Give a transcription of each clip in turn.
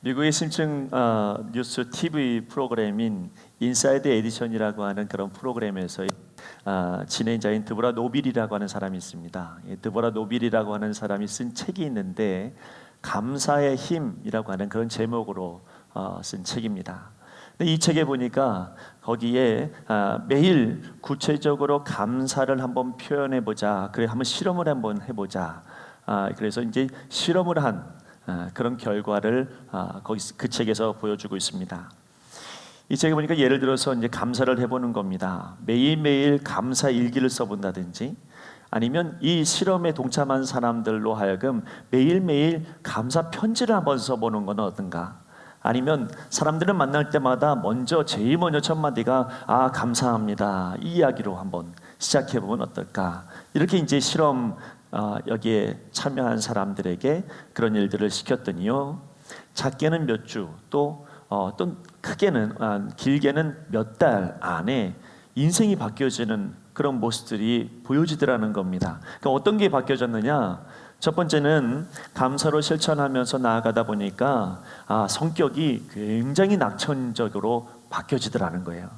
미국의 심층 뉴스 TV 프로그램인 인사이드 에디션이라고 하는 그런 프로그램에서 진행자인 드보라 노빌이라고 하는 사람이 있습니다. 드보라 노빌이라고 하는 사람이 쓴 책이 있는데 감사의 힘이라고 하는 그런 제목으로 쓴 책입니다. 근데 이 책에 보니까 거기에 매일 구체적으로 감사를 한번 표현해 보자. 그래 한번 실험을 한번 해보자. 그래서 이제 실험을 한 그런 결과를 거기 그 책에서 보여주고 있습니다. 이 책에 보니까 예를 들어서 이제 감사를 해보는 겁니다. 매일매일 감사 일기를 써본다든지, 아니면 이 실험에 동참한 사람들로 하여금 매일매일 감사 편지를 한번 써보는 건 어떤가? 아니면 사람들을 만날 때마다 제일 먼저 첫 마디가 감사합니다 이 이야기로 한번 시작해보면 어떨까? 이렇게 이제 실험 여기에 참여한 사람들에게 그런 일들을 시켰더니요, 작게는 몇 주, 또 크게는 길게는 몇 달 안에 인생이 바뀌어지는 그런 모습들이 보여지더라는 겁니다. 그러니까 어떤 게 바뀌어졌느냐? 첫 번째는 감사로 실천하면서 나아가다 보니까 성격이 굉장히 낙천적으로 바뀌어지더라는 거예요.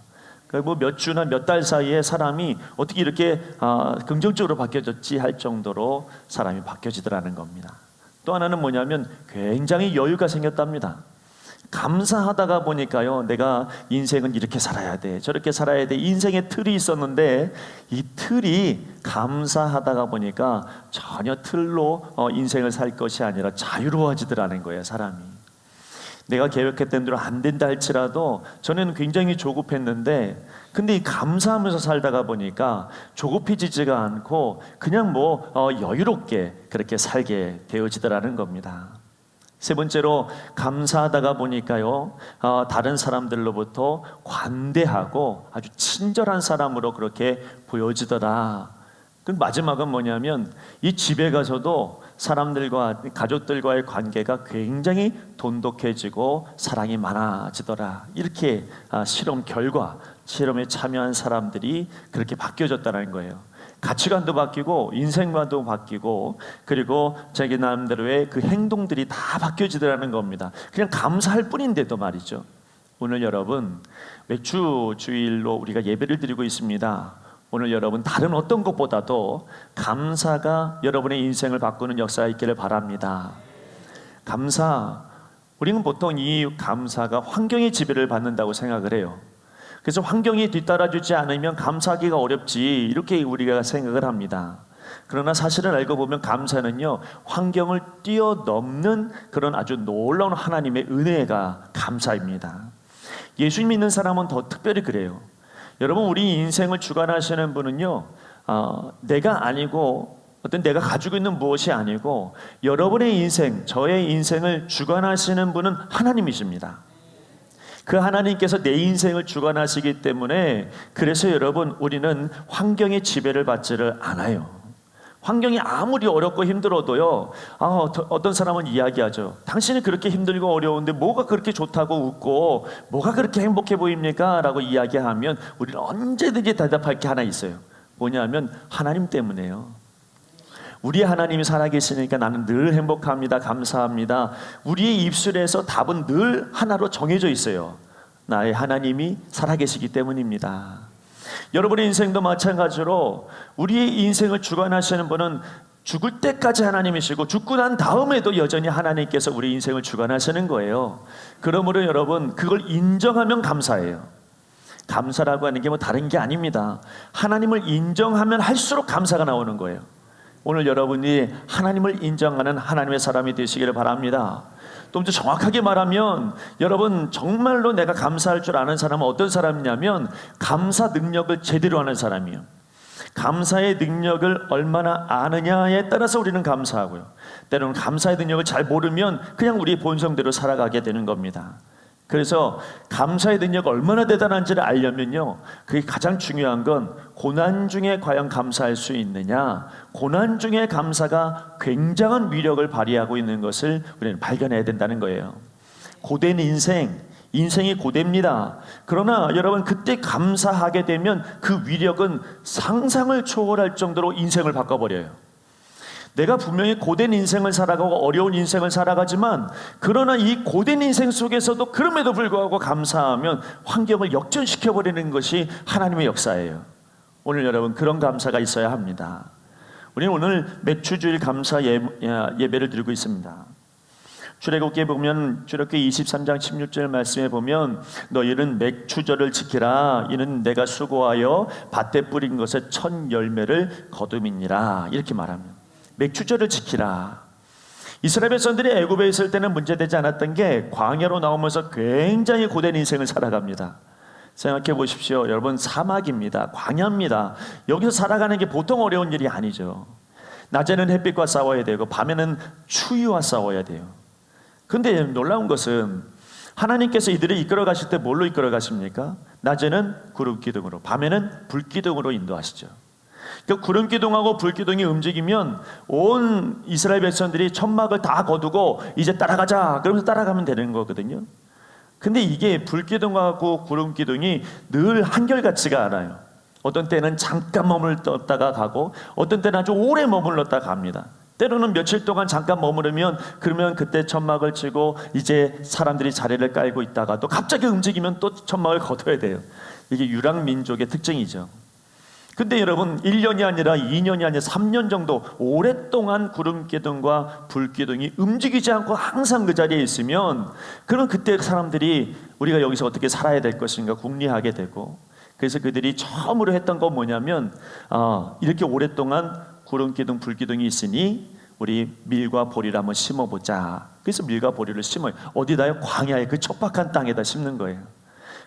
뭐 몇 주나 몇 달 사이에 사람이 어떻게 이렇게 긍정적으로 바뀌어졌지 할 정도로 사람이 바뀌어지더라는 겁니다. 또 하나는 뭐냐면 굉장히 여유가 생겼답니다. 감사하다가 보니까요, 내가 인생은 이렇게 살아야 돼, 저렇게 살아야 돼, 인생의 틀이 있었는데 이 틀이 감사하다가 보니까 전혀 틀로 인생을 살 것이 아니라 자유로워지더라는 거예요. 사람이 내가 계획했던 대로 안 된다 할지라도 전에는 굉장히 조급했는데, 근데 이 감사하면서 살다가 보니까 조급해지지가 않고 그냥 여유롭게 그렇게 살게 되어지더라는 겁니다. 세 번째로, 감사하다가 보니까요, 다른 사람들로부터 관대하고 아주 친절한 사람으로 그렇게 보여지더라. 그 마지막은 뭐냐면, 이 집에 가서도 사람들과 가족들과의 관계가 굉장히 돈독해지고 사랑이 많아지더라. 이렇게 실험에 참여한 사람들이 그렇게 바뀌어졌다는 거예요. 가치관도 바뀌고 인생관도 바뀌고, 그리고 자기 나름대로의 그 행동들이 다 바뀌어지더라는 겁니다. 그냥 감사할 뿐인데도 말이죠. 오늘 여러분, 매주 주일로 우리가 예배를 드리고 있습니다. 오늘 여러분, 다른 어떤 것보다도 감사가 여러분의 인생을 바꾸는 역사가 있기를 바랍니다. 우리는 보통 이 감사가 환경의 지배를 받는다고 생각을 해요. 그래서 환경이 뒤따라주지 않으면 감사하기가 어렵지, 이렇게 우리가 생각을 합니다. 그러나 사실은 알고 보면 감사는요, 환경을 뛰어넘는 그런 아주 놀라운 하나님의 은혜가 감사입니다. 예수 믿는 사람은 더 특별히 그래요. 여러분, 우리 인생을 주관하시는 분은요, 내가 아니고 내가 가지고 있는 무엇이 아니고 여러분의 인생, 저의 인생을 주관하시는 분은 하나님이십니다. 그 하나님께서 내 인생을 주관하시기 때문에, 그래서 여러분, 우리는 환경의 지배를 받지를 않아요. 환경이 아무리 어렵고 힘들어도요, 어떤 사람은 이야기하죠. 당신이 그렇게 힘들고 어려운데 뭐가 그렇게 좋다고 웃고 뭐가 그렇게 행복해 보입니까? 라고 이야기하면 우리는 언제든지 대답할 게 하나 있어요. 뭐냐면 하나님 때문에요. 우리 하나님이 살아계시니까 나는 늘 행복합니다, 감사합니다. 우리의 입술에서 답은 늘 하나로 정해져 있어요. 나의 하나님이 살아계시기 때문입니다. 여러분의 인생도 마찬가지로 우리의 인생을 주관하시는 분은 죽을 때까지 하나님이시고, 죽고 난 다음에도 여전히 하나님께서 우리 인생을 주관하시는 거예요. 그러므로 여러분, 그걸 인정하면 감사해요. 감사라고 하는 게 다른 게 아닙니다. 하나님을 인정하면 할수록 감사가 나오는 거예요. 오늘 여러분이 하나님을 인정하는 하나님의 사람이 되시기를 바랍니다. 또 정확하게 말하면, 여러분, 정말로 내가 감사할 줄 아는 사람은 어떤 사람이냐면 감사 능력을 제대로 하는 사람이에요. 감사의 능력을 얼마나 아느냐에 따라서 우리는 감사하고요, 때로는 감사의 능력을 잘 모르면 그냥 우리 본성대로 살아가게 되는 겁니다. 그래서 감사의 능력이 얼마나 대단한지를 알려면요, 그게 가장 중요한 건 고난 중에 과연 감사할 수 있느냐, 고난 중에 감사가 굉장한 위력을 발휘하고 있는 것을 우리는 발견해야 된다는 거예요. 고된 인생이 고됩니다. 그러나 여러분, 그때 감사하게 되면 그 위력은 상상을 초월할 정도로 인생을 바꿔버려요. 내가 분명히 고된 인생을 살아가고 어려운 인생을 살아가지만 그러나 이 고된 인생 속에서도 그럼에도 불구하고 감사하면 환경을 역전시켜버리는 것이 하나님의 역사예요. 오늘 여러분 그런 감사가 있어야 합니다. 우리는 오늘 맥주주일 감사 예배를 드리고 있습니다. 출애굽기에 보면 출애굽기 23장 16절 말씀에 보면 너희는 맥주절을 지키라. 이는 내가 수고하여 밭에 뿌린 것의 첫 열매를 거둠이니라. 이렇게 말합니다. 맥주절을 지키라. 이스라엘 백성들이 애굽에 있을 때는 문제되지 않았던 게 광야로 나오면서 굉장히 고된 인생을 살아갑니다. 생각해 보십시오. 여러분 사막입니다. 광야입니다. 여기서 살아가는 게 보통 어려운 일이 아니죠. 낮에는 햇빛과 싸워야 되고 밤에는 추위와 싸워야 돼요. 근데 놀라운 것은 하나님께서 이들을 이끌어 가실 때 뭘로 이끌어 가십니까? 낮에는 구름 기둥으로, 밤에는 불 기둥으로 인도하시죠. 그러니까 구름 기둥하고 불 기둥이 움직이면 온 이스라엘 백성들이 천막을 다 거두고 이제 따라가자 그러면서 따라가면 되는 거거든요. 근데 이게 불 기둥하고 구름 기둥이 늘 한결같지가 않아요. 어떤 때는 잠깐 머물렀다가 가고 어떤 때는 아주 오래 머물렀다가 갑니다. 때로는 며칠 동안 잠깐 머무르면 그러면 그때 천막을 치고 이제 사람들이 자리를 깔고 있다가 또 갑자기 움직이면 또 천막을 거둬야 돼요. 이게 유랑민족의 특징이죠. 근데 여러분 1년이 아니라 2년이 아니라 3년 정도 오랫동안 구름기둥과 불기둥이 움직이지 않고 항상 그 자리에 있으면 그럼 그때 사람들이 우리가 여기서 어떻게 살아야 될 것인가 궁리하게 되고, 그래서 그들이 처음으로 했던 건 뭐냐면 이렇게 오랫동안 구름기둥 불기둥이 있으니 우리 밀과 보리를 한번 심어보자. 그래서 밀과 보리를 심어요. 어디다요? 광야의 그 척박한 땅에다 심는 거예요.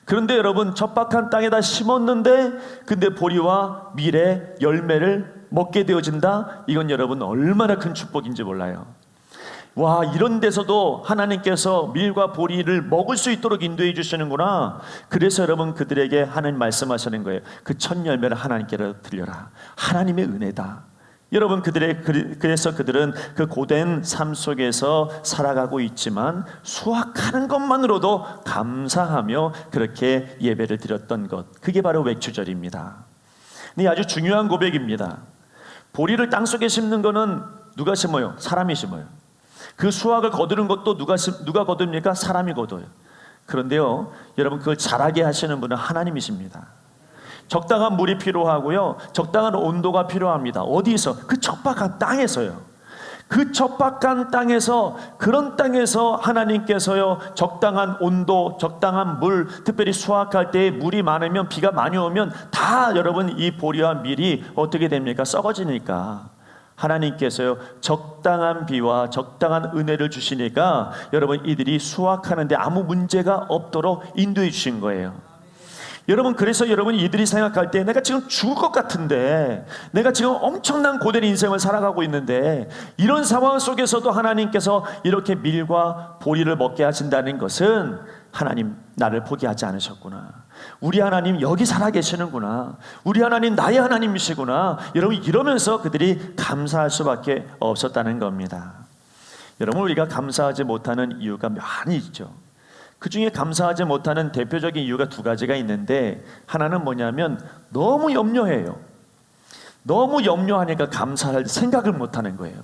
그런데 여러분 척박한 땅에다 심었는데 근데 보리와 밀의 열매를 먹게 되어진다? 이건 여러분 얼마나 큰 축복인지 몰라요. 와, 이런 데서도 하나님께서 밀과 보리를 먹을 수 있도록 인도해 주시는구나. 그래서 여러분 그들에게 하나님 말씀하시는 거예요. 그 첫 열매를 하나님께로 드려라. 하나님의 은혜다. 여러분 그래서 그들은 그 고된 삶 속에서 살아가고 있지만 수확하는 것만으로도 감사하며 그렇게 예배를 드렸던 것, 그게 바로 맥주절입니다. 근데 아주 중요한 고백입니다. 보리를 땅속에 심는 거는 누가 심어요? 사람이 심어요. 그 수확을 거두는 것도 누가 거둡니까? 사람이 거둬요. 그런데요 여러분 그걸 자라게 하시는 분은 하나님이십니다. 적당한 물이 필요하고요 적당한 온도가 필요합니다. 어디서? 그 척박한 땅에서요. 그 척박한 땅에서, 그런 땅에서 하나님께서요 적당한 온도, 적당한 물, 특별히 수확할 때 물이 많으면, 비가 많이 오면 다 여러분 이 보리와 밀이 어떻게 됩니까? 썩어지니까 하나님께서요 적당한 비와 적당한 은혜를 주시니까 여러분 이들이 수확하는데 아무 문제가 없도록 인도해 주신 거예요. 여러분 그래서 여러분 이들이 생각할 때 내가 지금 죽을 것 같은데, 내가 지금 엄청난 고된 인생을 살아가고 있는데 이런 상황 속에서도 하나님께서 이렇게 밀과 보리를 먹게 하신다는 것은 하나님 나를 포기하지 않으셨구나, 우리 하나님 여기 살아계시는구나, 우리 하나님 나의 하나님이시구나, 여러분 이러면서 그들이 감사할 수밖에 없었다는 겁니다. 여러분 우리가 감사하지 못하는 이유가 많이 있죠. 그 중에 감사하지 못하는 대표적인 이유가 두 가지가 있는데, 하나는 뭐냐면 너무 염려해요. 너무 염려하니까 감사할 생각을 못하는 거예요.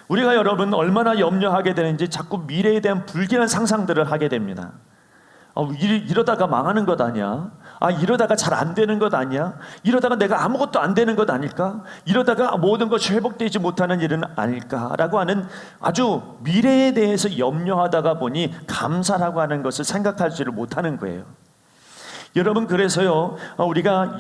우리가 여러분 얼마나 염려하게 되는지 자꾸 미래에 대한 불길한 상상들을 하게 됩니다. 이러다가 망하는 것 아니야? 이러다가 잘 안 되는 것 아니야? 이러다가 내가 아무것도 안 되는 것 아닐까? 이러다가 모든 것이 회복되지 못하는 일은 아닐까라고 하는 아주 미래에 대해서 염려하다가 보니 감사라고 하는 것을 생각하지를 못하는 거예요. 여러분 그래서요 우리가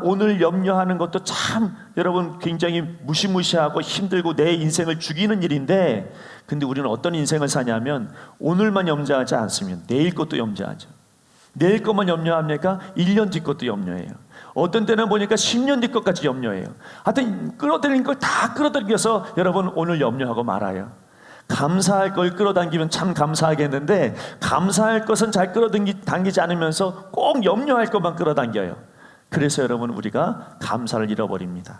오늘 염려하는 것도 참 여러분 굉장히 무시무시하고 힘들고 내 인생을 죽이는 일인데, 근데 우리는 어떤 인생을 사냐면 오늘만 염려하지 않으면 내일 것도 염려하죠. 내일 것만 염려합니까? 1년 뒤 것도 염려해요. 어떤 때는 보니까 10년 뒤 것까지 염려해요. 하여튼 끌어들인 걸 다 끌어당겨서 여러분 오늘 염려하고 말아요. 감사할 걸 끌어당기면 참 감사하겠는데 감사할 것은 잘 끌어당기지 않으면서 꼭 염려할 것만 끌어당겨요. 그래서 여러분 우리가 감사를 잃어버립니다.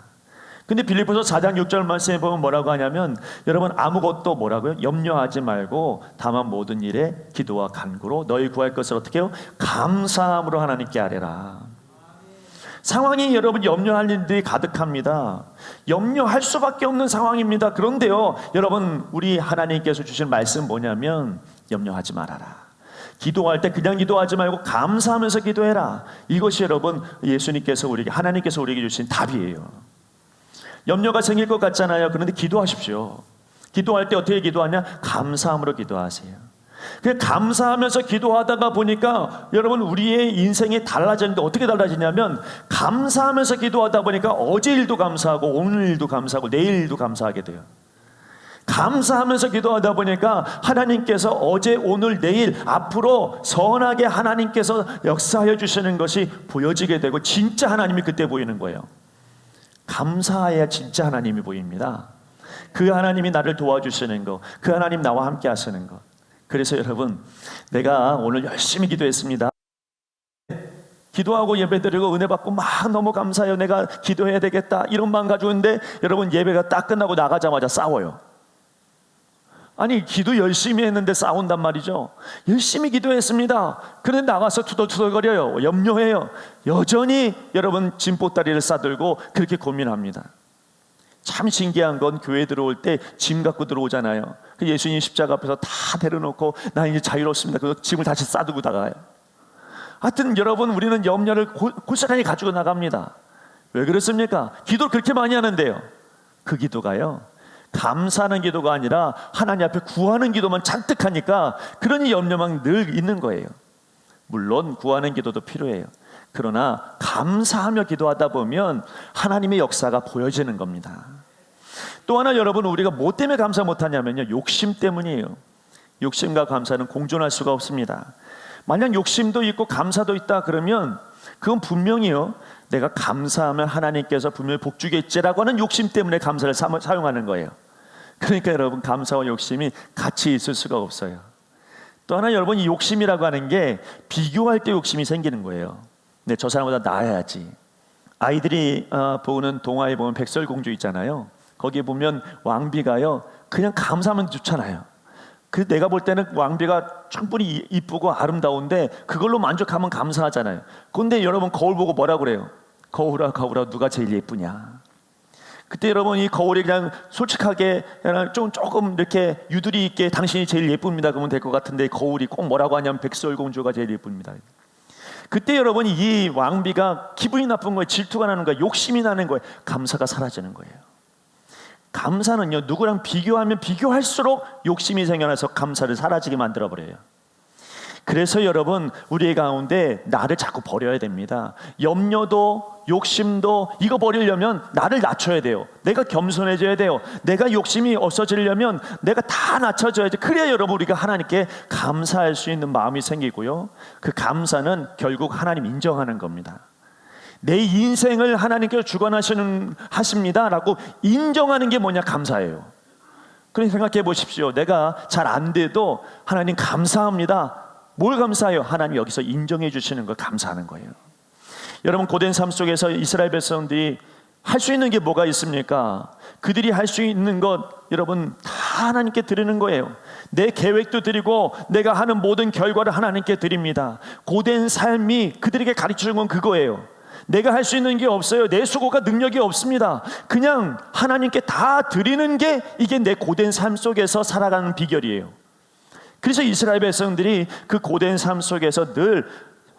근데 빌립보서 4장 6절 말씀에 보면 뭐라고 하냐면 여러분 아무것도 뭐라고요? 염려하지 말고 다만 모든 일에 기도와 간구로 너희 구할 것을 어떻게 해요? 감사함으로 하나님께 아뢰라. 상황이 여러분 염려할 일들이 가득합니다. 염려할 수밖에 없는 상황입니다. 그런데요, 여러분, 우리 하나님께서 주신 말씀 뭐냐면 염려하지 말아라. 기도할 때 그냥 기도하지 말고 감사하면서 기도해라. 이것이 여러분 예수님께서 우리에게, 하나님께서 우리에게 주신 답이에요. 염려가 생길 것 같잖아요. 그런데 기도하십시오. 기도할 때 어떻게 기도하냐? 감사함으로 기도하세요. 그 감사하면서 기도하다가 보니까 여러분 우리의 인생이 달라지는데, 어떻게 달라지냐면 감사하면서 기도하다 보니까 어제 일도 감사하고 오늘 일도 감사하고 내일 일도 감사하게 돼요. 감사하면서 기도하다 보니까 하나님께서 어제 오늘 내일 앞으로 선하게 하나님께서 역사하여 주시는 것이 보여지게 되고, 진짜 하나님이 그때 보이는 거예요. 감사해야 진짜 하나님이 보입니다. 그 하나님이 나를 도와주시는 것, 그 하나님 나와 함께 하시는 것. 그래서 여러분, 내가 오늘 열심히 기도했습니다. 기도하고 예배드리고 은혜 받고 막 너무 감사해요. 내가 기도해야 되겠다 이런 마음 가지고 있는데, 여러분 예배가 딱 끝나고 나가자마자 싸워요. 아니, 기도 열심히 했는데 싸운단 말이죠. 열심히 기도했습니다. 그런데 나가서 투덜투덜거려요. 염려해요. 여전히 여러분 짐보따리를 싸들고 그렇게 고민합니다. 참 신기한 건, 교회 들어올 때 짐 갖고 들어오잖아요. 그 예수님 십자가 앞에서 다 데려놓고 나 이제 자유롭습니다. 그 짐을 다시 싸들고 나가요. 하여튼 여러분, 우리는 염려를 고스란히 가지고 나갑니다. 왜 그렇습니까? 기도를 그렇게 많이 하는데요, 그 기도가요, 감사하는 기도가 아니라 하나님 앞에 구하는 기도만 잔뜩 하니까 그러니 염려만 늘 있는 거예요. 물론 구하는 기도도 필요해요. 그러나 감사하며 기도하다 보면 하나님의 역사가 보여지는 겁니다. 또 하나, 여러분, 우리가 뭐 때문에 감사 못하냐면요, 욕심 때문이에요. 욕심과 감사는 공존할 수가 없습니다. 만약 욕심도 있고 감사도 있다 그러면 그건 분명히요, 내가 감사하면 하나님께서 분명히 복 주겠지라고 하는 욕심 때문에 감사를 사용하는 거예요. 그러니까 여러분, 감사와 욕심이 같이 있을 수가 없어요. 또 하나, 여러분, 이 욕심이라고 하는 게 비교할 때 욕심이 생기는 거예요. 네, 저 사람보다 나아야지. 아이들이 보는 동화에 보면 백설공주 있잖아요. 거기에 보면 왕비가요, 그냥 감사하면 좋잖아요. 그 내가 볼 때는 왕비가 충분히 이쁘고 아름다운데 그걸로 만족하면 감사하잖아요. 그런데 여러분, 거울 보고 뭐라 그래요? 거울아 거울아, 누가 제일 예쁘냐? 그때 여러분, 이 거울이 그냥 솔직하게 그냥 조금 이렇게 유두리 있게 당신이 제일 예쁩니다 그러면 될 것 같은데, 거울이 꼭 뭐라고 하냐면 백설공주가 제일 예쁩니다. 그때 여러분, 이 왕비가 기분이 나쁜 거예요. 질투가 나는 거예요. 욕심이 나는 거예요. 감사가 사라지는 거예요. 감사는요, 누구랑 비교하면 비교할수록 욕심이 생겨나서 감사를 사라지게 만들어버려요. 그래서 여러분, 우리의 가운데 나를 자꾸 버려야 됩니다. 염려도 욕심도, 이거 버리려면 나를 낮춰야 돼요. 내가 겸손해져야 돼요. 내가 욕심이 없어지려면 내가 다 낮춰져야지. 그래야 여러분, 우리가 하나님께 감사할 수 있는 마음이 생기고요, 그 감사는 결국 하나님 인정하는 겁니다. 내 인생을 하나님께서 주관하십니다 라고 인정하는 게 뭐냐? 감사예요. 그러니 생각해 보십시오. 내가 잘 안 돼도 하나님 감사합니다. 뭘 감사해요? 하나님 여기서 인정해 주시는 걸 감사하는 거예요. 여러분, 고된 삶 속에서 이스라엘 백성들이 할 수 있는 게 뭐가 있습니까? 그들이 할 수 있는 것, 여러분, 다 하나님께 드리는 거예요. 내 계획도 드리고 내가 하는 모든 결과를 하나님께 드립니다. 고된 삶이 그들에게 가르치는 건 그거예요. 내가 할 수 있는 게 없어요. 내 수고가 능력이 없습니다. 그냥 하나님께 다 드리는 게, 이게 내 고된 삶 속에서 살아가는 비결이에요. 그래서 이스라엘 백성들이 그 고된 삶 속에서 늘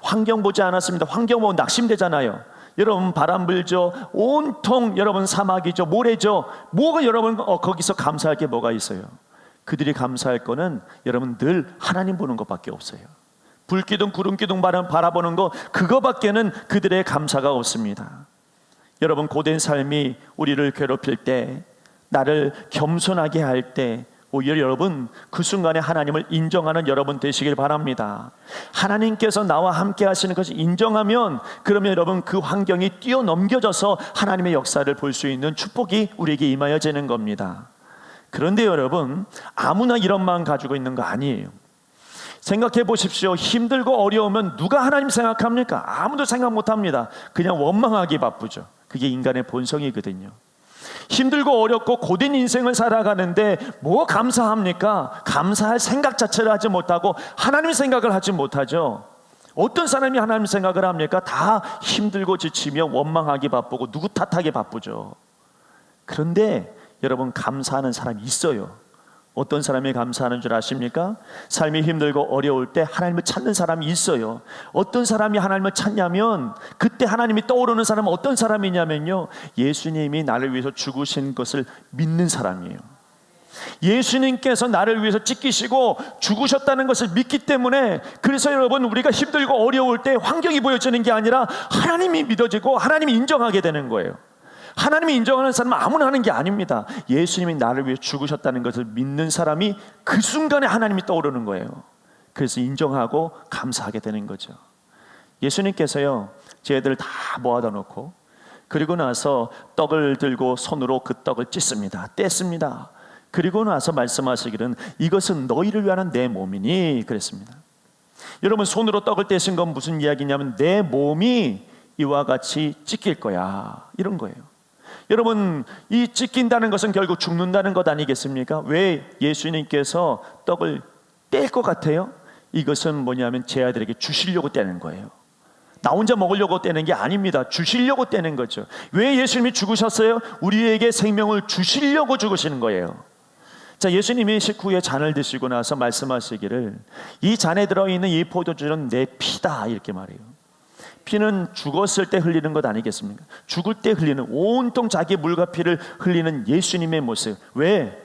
환경 보지 않았습니다. 환경 보면 낙심되잖아요. 여러분, 바람 불죠, 온통 여러분 사막이죠, 모래죠. 뭐가 여러분 거기서 감사할 게 뭐가 있어요? 그들이 감사할 거는 여러분 늘 하나님 보는 것밖에 없어요. 불기둥 구름기둥 바라보는 거, 그거밖에는 그들의 감사가 없습니다. 여러분, 고된 삶이 우리를 괴롭힐 때, 나를 겸손하게 할 때, 오히려 여러분 그 순간에 하나님을 인정하는 여러분 되시길 바랍니다. 하나님께서 나와 함께 하시는 것을 인정하면, 그러면 여러분 그 환경이 뛰어넘겨져서 하나님의 역사를 볼 수 있는 축복이 우리에게 임하여지는 겁니다. 그런데 여러분, 아무나 이런 마음 가지고 있는 거 아니에요. 생각해 보십시오. 힘들고 어려우면 누가 하나님 생각합니까? 아무도 생각 못합니다. 그냥 원망하기 바쁘죠. 그게 인간의 본성이거든요. 힘들고 어렵고 고된 인생을 살아가는데 뭐 감사합니까? 감사할 생각 자체를 하지 못하고 하나님 생각을 하지 못하죠. 어떤 사람이 하나님 생각을 합니까? 다 힘들고 지치며 원망하기 바쁘고 누구 탓하기 바쁘죠. 그런데 여러분, 감사하는 사람이 있어요. 어떤 사람이 감사하는 줄 아십니까? 삶이 힘들고 어려울 때 하나님을 찾는 사람이 있어요. 어떤 사람이 하나님을 찾냐면, 그때 하나님이 떠오르는 사람은 어떤 사람이냐면요, 예수님이 나를 위해서 죽으신 것을 믿는 사람이에요. 예수님께서 나를 위해서 찢기시고 죽으셨다는 것을 믿기 때문에, 그래서 여러분, 우리가 힘들고 어려울 때 환경이 보여지는 게 아니라 하나님이 믿어지고 하나님이 인정하게 되는 거예요. 하나님이 인정하는 사람은 아무나 하는 게 아닙니다. 예수님이 나를 위해 죽으셨다는 것을 믿는 사람이 그 순간에 하나님이 떠오르는 거예요. 그래서 인정하고 감사하게 되는 거죠. 예수님께서요, 쟤들 다 모아다 놓고, 그리고 나서 떡을 들고 손으로 그 떡을 찢습니다. 뗐습니다. 그리고 나서 말씀하시기는 이것은 너희를 위한 내 몸이니 그랬습니다. 여러분, 손으로 떡을 떼신 건 무슨 이야기냐면 내 몸이 이와 같이 찢길 거야, 이런 거예요. 여러분, 이 찢긴다는 것은 결국 죽는다는 것 아니겠습니까? 왜 예수님께서 떡을 뗄 것 같아요? 이것은 뭐냐면 제 아들에게 주시려고 떼는 거예요. 나 혼자 먹으려고 떼는 게 아닙니다. 주시려고 떼는 거죠. 왜 예수님이 죽으셨어요? 우리에게 생명을 주시려고 죽으시는 거예요. 자, 예수님이 식후에 잔을 드시고 나서 말씀하시기를 이 잔에 들어있는 이 포도주는 내 피다, 이렇게 말해요. 피는 죽었을 때 흘리는 것 아니겠습니까? 죽을 때 흘리는, 온통 자기 물과 피를 흘리는 예수님의 모습. 왜?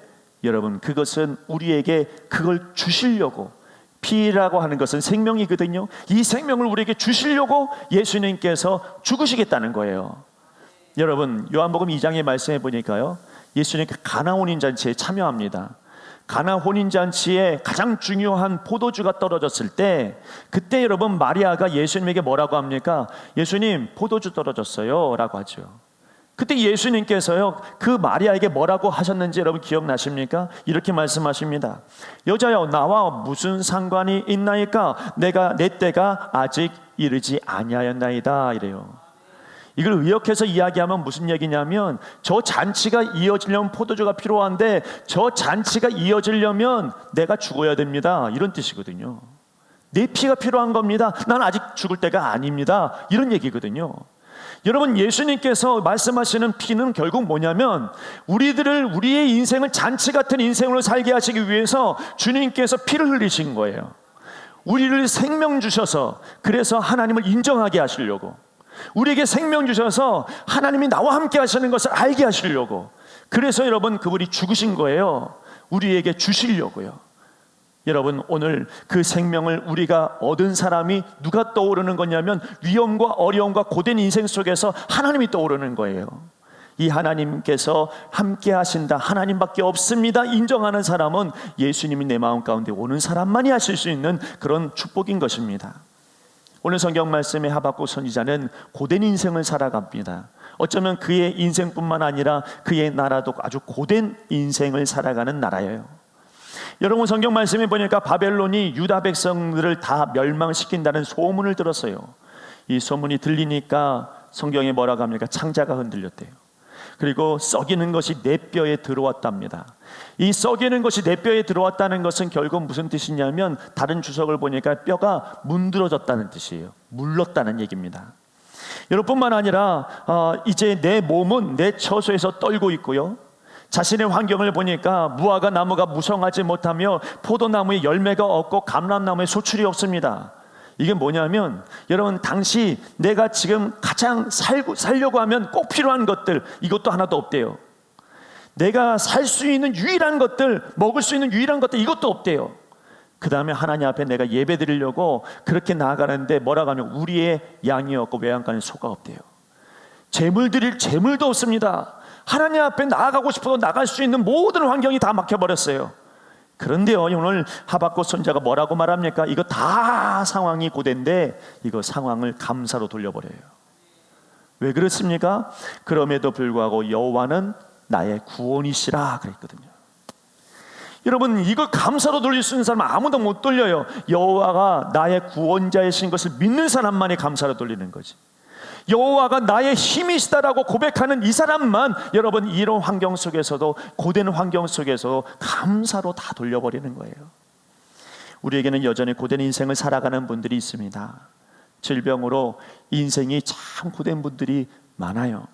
여러분, 그것은 우리에게 그걸 주시려고, 피라고 하는 것은 생명이거든요. 이 생명을 우리에게 주시려고 예수님께서 죽으시겠다는 거예요. 여러분, 요한복음 2장의 말씀해 보니까요, 예수님께서 가나 혼인잔치에 참여합니다. 가나 혼인잔치에 가장 중요한 포도주가 떨어졌을 때, 그때 여러분, 마리아가 예수님에게 뭐라고 합니까? 예수님, 포도주 떨어졌어요 라고 하죠. 그때 예수님께서요, 그 마리아에게 뭐라고 하셨는지 여러분 기억나십니까? 이렇게 말씀하십니다. 여자여, 나와 무슨 상관이 있나이까? 내 때가 아직 이르지 아니하였나이다, 이래요. 이걸 의역해서 이야기하면 무슨 얘기냐면, 저 잔치가 이어지려면 포도주가 필요한데 저 잔치가 이어지려면 내가 죽어야 됩니다, 이런 뜻이거든요. 내 피가 필요한 겁니다. 난 아직 죽을 때가 아닙니다, 이런 얘기거든요. 여러분, 예수님께서 말씀하시는 피는 결국 뭐냐면, 우리의 인생을 잔치 같은 인생으로 살게 하시기 위해서 주님께서 피를 흘리신 거예요. 우리를 생명 주셔서, 그래서 하나님을 인정하게 하시려고, 우리에게 생명 주셔서 하나님이 나와 함께 하시는 것을 알게 하시려고, 그래서 여러분, 그분이 죽으신 거예요. 우리에게 주시려고요. 여러분, 오늘 그 생명을 우리가 얻은 사람이 누가 떠오르는 거냐면, 위험과 어려움과 고된 인생 속에서 하나님이 떠오르는 거예요. 이 하나님께서 함께 하신다, 하나님밖에 없습니다, 인정하는 사람은 예수님이 내 마음 가운데 오는 사람만이 하실 수 있는 그런 축복인 것입니다. 오늘 성경 말씀의 하박국 선지자는 고된 인생을 살아갑니다. 어쩌면 그의 인생뿐만 아니라 그의 나라도 아주 고된 인생을 살아가는 나라예요. 여러분, 성경 말씀에 보니까 바벨론이 유다 백성들을 다 멸망시킨다는 소문을 들었어요. 이 소문이 들리니까 성경에 뭐라고 합니까? 창자가 흔들렸대요. 그리고 썩이는 것이 내 뼈에 들어왔답니다. 이 썩이는 것이 내 뼈에 들어왔다는 것은 결국 무슨 뜻이냐면, 다른 주석을 보니까 뼈가 문드러졌다는 뜻이에요. 물렀다는 얘기입니다. 여러분뿐만 아니라 이제 내 몸은 내 처소에서 떨고 있고요, 자신의 환경을 보니까 무화과 나무가 무성하지 못하며 포도나무에 열매가 없고 감람나무에 소출이 없습니다. 이게 뭐냐면, 여러분, 당시 내가 지금 가장 살려고 하면 꼭 필요한 것들, 이것도 하나도 없대요. 내가 살 수 있는 유일한 것들, 먹을 수 있는 유일한 것들, 이것도 없대요. 그 다음에 하나님 앞에 내가 예배 드리려고 그렇게 나아가는데 뭐라고 하면, 우리의 양이 없고 외양간에 소가 없대요. 재물 드릴 재물도 없습니다. 하나님 앞에 나아가고 싶어도 나갈 수 있는 모든 환경이 다 막혀버렸어요. 그런데요, 오늘 하박국 선지자가 뭐라고 말합니까? 이거 다 상황이 고된데 이거 상황을 감사로 돌려버려요. 왜 그렇습니까? 그럼에도 불구하고 여호와는 나의 구원이시라 그랬거든요. 여러분, 이걸 감사로 돌릴 수 있는 사람은 아무도 못 돌려요. 여호와가 나의 구원자이신 것을 믿는 사람만이 감사로 돌리는 거지. 여호와가 나의 힘이시다라고 고백하는 이 사람만, 여러분, 이런 환경 속에서도, 고된 환경 속에서 감사로 다 돌려버리는 거예요. 우리에게는 여전히 고된 인생을 살아가는 분들이 있습니다. 질병으로 인생이 참 고된 분들이 많아요.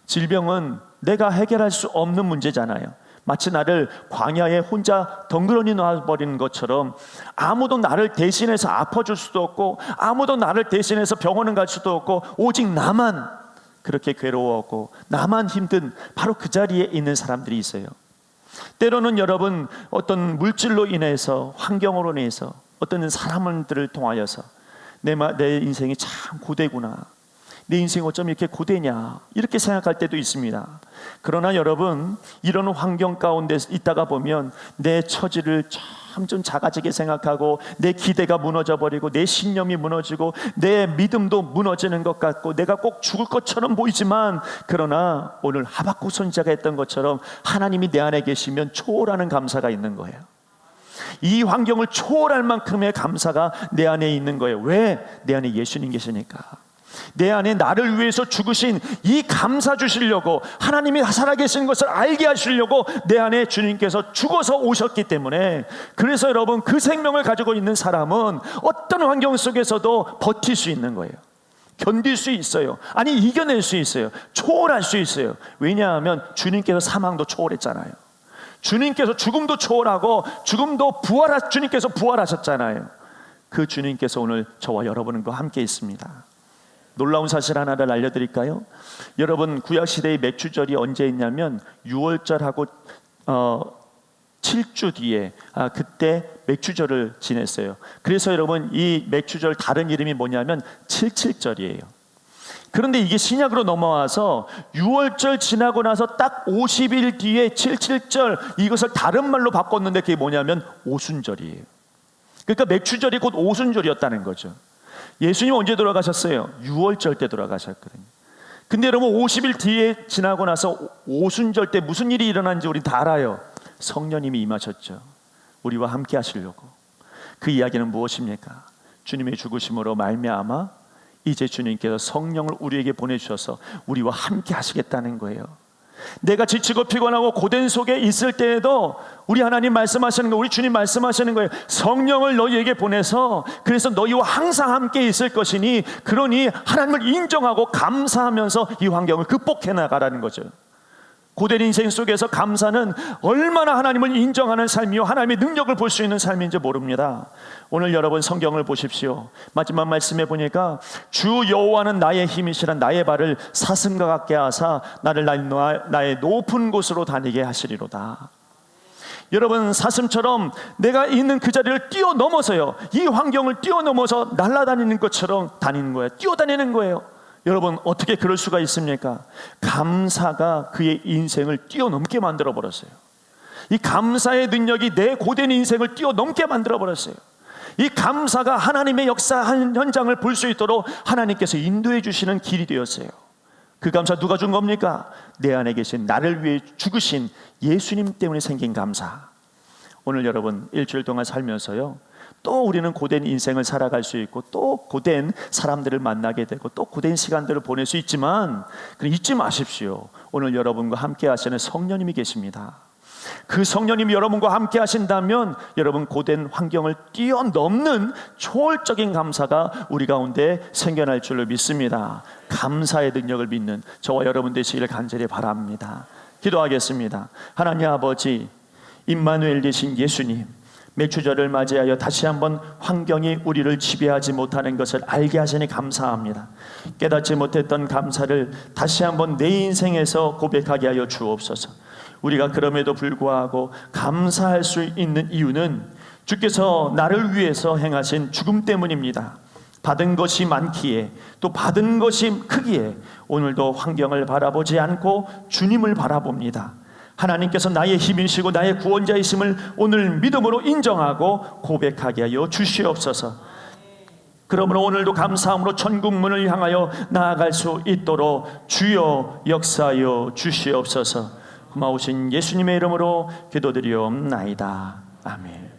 질병은 내가 해결할 수 없는 문제잖아요. 마치 나를 광야에 혼자 덩그러니 놔버리는 것처럼 아무도 나를 대신해서 아파줄 수도 없고 아무도 나를 대신해서 병원을 갈 수도 없고 오직 나만 그렇게 괴로워하고 나만 힘든 바로 그 자리에 있는 사람들이 있어요. 때로는 여러분 어떤 물질로 인해서 환경으로 인해서 어떤 사람들을 통하여서 내 인생이 참 고되구나, 내 인생이 어쩜 이렇게 고되냐 이렇게 생각할 때도 있습니다. 그러나 여러분 이런 환경 가운데 있다가 보면 내 처지를 좀 작아지게 생각하고 내 기대가 무너져 버리고 내 신념이 무너지고 내 믿음도 무너지는 것 같고 내가 꼭 죽을 것처럼 보이지만 그러나 오늘 하박국 선지자가 했던 것처럼 하나님이 내 안에 계시면 초월하는 감사가 있는 거예요. 이 환경을 초월할 만큼의 감사가 내 안에 있는 거예요. 왜? 내 안에 예수님 계시니까. 내 안에 나를 위해서 죽으신 이 감사 주시려고, 하나님이 살아계신 것을 알게 하시려고 내 안에 주님께서 죽어서 오셨기 때문에, 그래서 여러분 그 생명을 가지고 있는 사람은 어떤 환경 속에서도 버틸 수 있는 거예요. 견딜 수 있어요. 아니 이겨낼 수 있어요. 초월할 수 있어요. 왜냐하면 주님께서 사망도 초월했잖아요. 주님께서 죽음도 초월하고 주님께서 부활하셨잖아요. 그 주님께서 오늘 저와 여러분과 함께 있습니다. 놀라운 사실 하나를 알려드릴까요? 여러분 구약시대의 맥주절이 언제 있냐면 6월절하고 7주 뒤에 그때 맥주절을 지냈어요. 그래서 여러분 이 맥주절 다른 이름이 뭐냐면 77절이에요. 그런데 이게 신약으로 넘어와서 6월절 지나고 나서 딱 50일 뒤에 77절, 이것을 다른 말로 바꿨는데 그게 뭐냐면 오순절이에요. 그러니까 맥주절이 곧 오순절이었다는 거죠. 예수님 언제 돌아가셨어요? 6월절 때 돌아가셨거든요. 근데 여러분 50일 뒤에 지나고 나서 오순절 때 무슨 일이 일어난지 우리 다 알아요. 성령님이 임하셨죠. 우리와 함께 하시려고. 그 이야기는 무엇입니까? 주님의 죽으심으로 말미암아 이제 주님께서 성령을 우리에게 보내주셔서 우리와 함께 하시겠다는 거예요. 내가 지치고 피곤하고 고된 속에 있을 때에도 우리 하나님 말씀하시는 거예요. 우리 주님 말씀하시는 거예요. 성령을 너희에게 보내서 그래서 너희와 항상 함께 있을 것이니, 그러니 하나님을 인정하고 감사하면서 이 환경을 극복해 나가라는 거죠. 고된 인생 속에서 감사는 얼마나 하나님을 인정하는 삶이요 하나님의 능력을 볼 수 있는 삶인지 모릅니다. 오늘 여러분 성경을 보십시오. 마지막 말씀에 보니까 주 여호와는 나의 힘이시라 나의 발을 사슴과 같게 하사 나를 나의 높은 곳으로 다니게 하시리로다. 여러분 사슴처럼 내가 있는 그 자리를 뛰어넘어서요, 이 환경을 뛰어넘어서 날아다니는 것처럼 다니는 거예요. 뛰어다니는 거예요. 여러분 어떻게 그럴 수가 있습니까? 감사가 그의 인생을 뛰어넘게 만들어 버렸어요. 이 감사의 능력이 내 고된 인생을 뛰어넘게 만들어 버렸어요. 이 감사가 하나님의 역사한 현장을 볼 수 있도록 하나님께서 인도해 주시는 길이 되었어요. 그 감사 누가 준 겁니까? 내 안에 계신 나를 위해 죽으신 예수님 때문에 생긴 감사. 오늘 여러분 일주일 동안 살면서요, 또 우리는 고된 인생을 살아갈 수 있고 또 고된 사람들을 만나게 되고 또 고된 시간들을 보낼 수 있지만 잊지 마십시오. 오늘 여러분과 함께 하시는 성령님이 계십니다. 그 성령님이 여러분과 함께 하신다면 여러분 고된 환경을 뛰어넘는 초월적인 감사가 우리 가운데 생겨날 줄로 믿습니다. 감사의 능력을 믿는 저와 여러분 되시기를 간절히 바랍니다. 기도하겠습니다. 하나님 아버지, 임마누엘 되신 예수님, 맥주절을 맞이하여 다시 한번 환경이 우리를 지배하지 못하는 것을 알게 하시니 감사합니다. 깨닫지 못했던 감사를 다시 한번 내 인생에서 고백하게 하여 주옵소서. 우리가 그럼에도 불구하고 감사할 수 있는 이유는 주께서 나를 위해서 행하신 죽음 때문입니다. 받은 것이 많기에 또 받은 것이 크기에 오늘도 환경을 바라보지 않고 주님을 바라봅니다. 하나님께서 나의 힘이시고 나의 구원자이심을 오늘 믿음으로 인정하고 고백하게 하여 주시옵소서. 그러므로 오늘도 감사함으로 천국 문을 향하여 나아갈 수 있도록 주여 역사하여 주시옵소서. 고마우신 예수님의 이름으로 기도드리옵나이다. 아멘.